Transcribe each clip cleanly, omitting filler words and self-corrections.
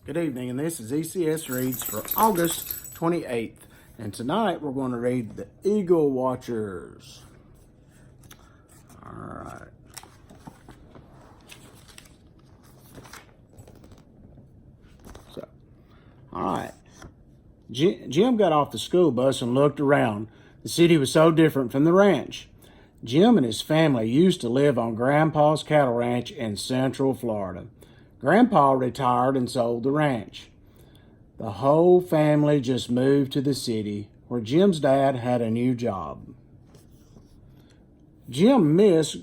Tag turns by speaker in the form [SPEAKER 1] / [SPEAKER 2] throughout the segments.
[SPEAKER 1] Good evening, and this is ECS Reads for August 28th. And tonight we're going to read the Eagle Watchers. All right. All right. Jim got off the school bus and looked around. The city was so different from the ranch. Jim and his family used to live on Grandpa's cattle ranch in Central Florida. Grandpa retired and sold the ranch. The whole family just moved to the city, where Jim's dad had a new job. Jim missed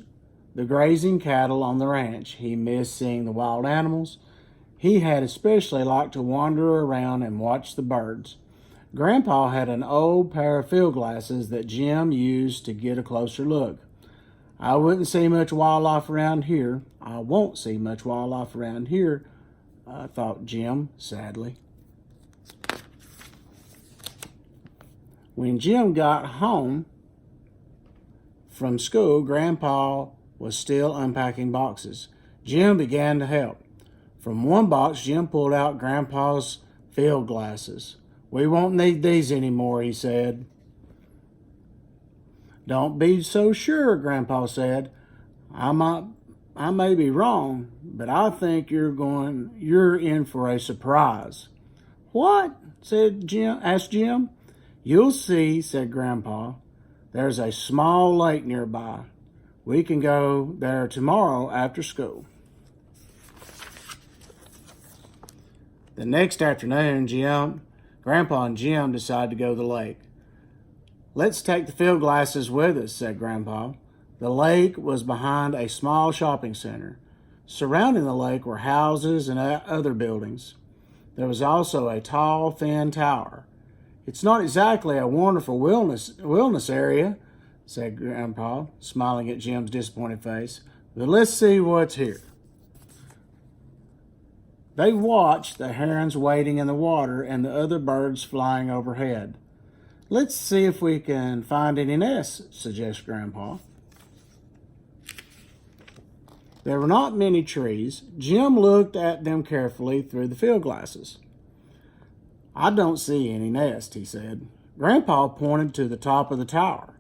[SPEAKER 1] the grazing cattle on the ranch. He missed seeing the wild animals. He had especially liked to wander around and watch the birds. Grandpa had an old pair of field glasses that Jim used to get a closer look. I wouldn't see much wildlife around here. I won't see much wildlife around here, thought Jim sadly. When Jim got home from school, Grandpa was still unpacking boxes. Jim began to help. From one box, Jim pulled out Grandpa's field glasses. "We won't need these anymore," he said. "Don't be so sure," Grandpa said. I may be wrong, but I think you're in for a surprise." "What?" asked Jim. "You'll see," said Grandpa. "There's a small lake nearby. We can go there tomorrow after school." The next afternoon, Grandpa and Jim decided to go to the lake. "Let's take the field glasses with us," said Grandpa. The lake was behind a small shopping center. Surrounding the lake were houses and other buildings. There was also a tall, thin tower. "It's not exactly a wonderful wilderness area," said Grandpa, smiling at Jim's disappointed face. "But let's see what's here." They watched the herons wading in the water and the other birds flying overhead. "Let's see if we can find any nests," suggested Grandpa. There were not many trees. Jim looked at them carefully through the field glasses. "I don't see any nest," he said. Grandpa pointed to the top of the tower.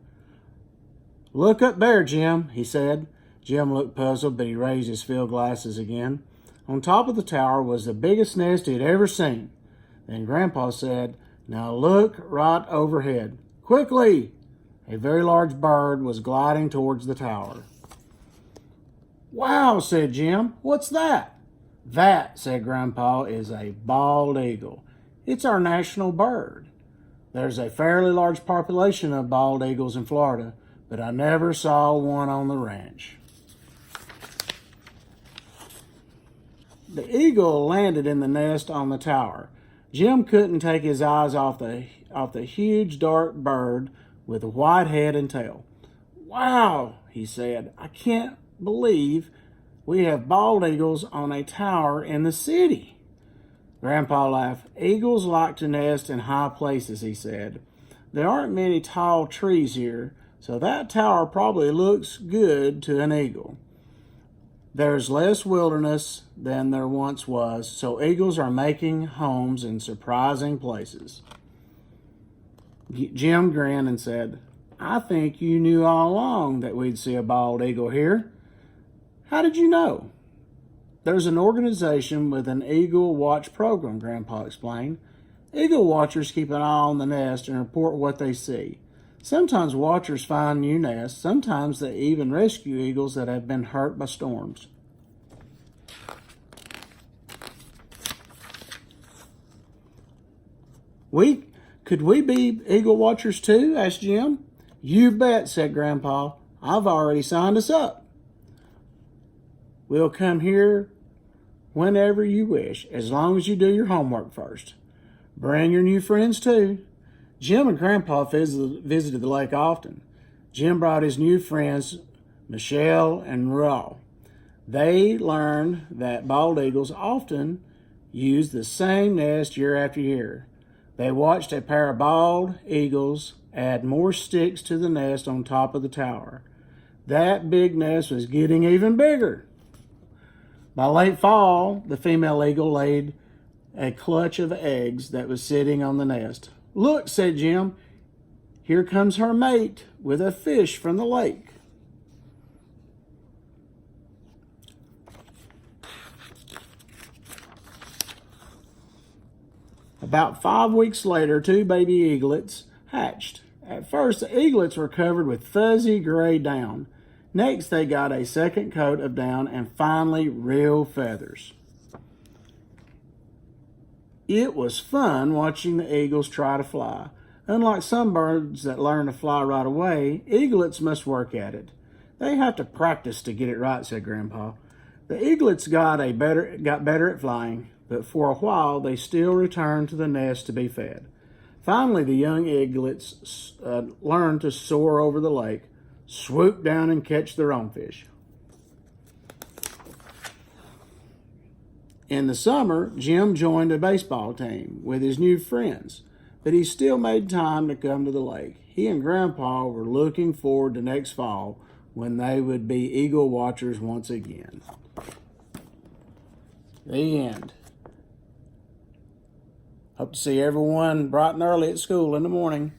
[SPEAKER 1] "Look up there, Jim," he said. Jim looked puzzled, but he raised his field glasses again. On top of the tower was the biggest nest he'd ever seen. Then Grandpa said, "Now look right overhead. Quickly!" A very large bird was gliding towards the tower. "Wow," said Jim. "What's that?" "That," said Grandpa, "is a bald eagle. It's our national bird. There's a fairly large population of bald eagles in Florida, but I never saw one on the ranch." The eagle landed in the nest on the tower. Jim couldn't take his eyes off the huge dark bird with a white head and tail. "Wow," he said, "I can't believe we have bald eagles on a tower in the city." Grandpa laughed. "Eagles like to nest in high places," he said. "There aren't many tall trees here, so that tower probably looks good to an eagle. There's less wilderness than there once was, so eagles are making homes in surprising places." Jim grinned and said, "I think you knew all along that we'd see a bald eagle here. How did you know?" "There's an organization with an eagle watch program," Grandpa explained. "Eagle watchers keep an eye on the nest and report what they see. Sometimes watchers find new nests. Sometimes they even rescue eagles that have been hurt by storms." Could we be eagle watchers too?" asked Jim. "You bet," said Grandpa. "I've already signed us up. We'll come here whenever you wish, as long as you do your homework first. Bring your new friends too." Jim and Grandpa visited the lake often. Jim brought his new friends, Michelle and Raw. They learned that bald eagles often use the same nest year after year. They watched a pair of bald eagles add more sticks to the nest on top of the tower. That big nest was getting even bigger. By late fall, the female eagle laid a clutch of eggs that was sitting on the nest. "Look," said Jim, "here comes her mate with a fish from the lake." About 5 weeks later, 2 baby eaglets hatched. At first, the eaglets were covered with fuzzy gray down. Next, they got a second coat of down, and finally, real feathers. It was fun watching the eagles try to fly. Unlike some birds that learn to fly right away, eaglets must work at it. "They have to practice to get it right," said Grandpa. The eaglets got better at flying, but for a while they still returned to the nest to be fed. Finally, the young eaglets learned to soar over the lake, swoop down and catch their own fish. In the summer, Jim joined a baseball team with his new friends, but he still made time to come to the lake. He and Grandpa were looking forward to next fall when they would be eagle watchers once again. The end. Hope to see everyone bright and early at school in the morning.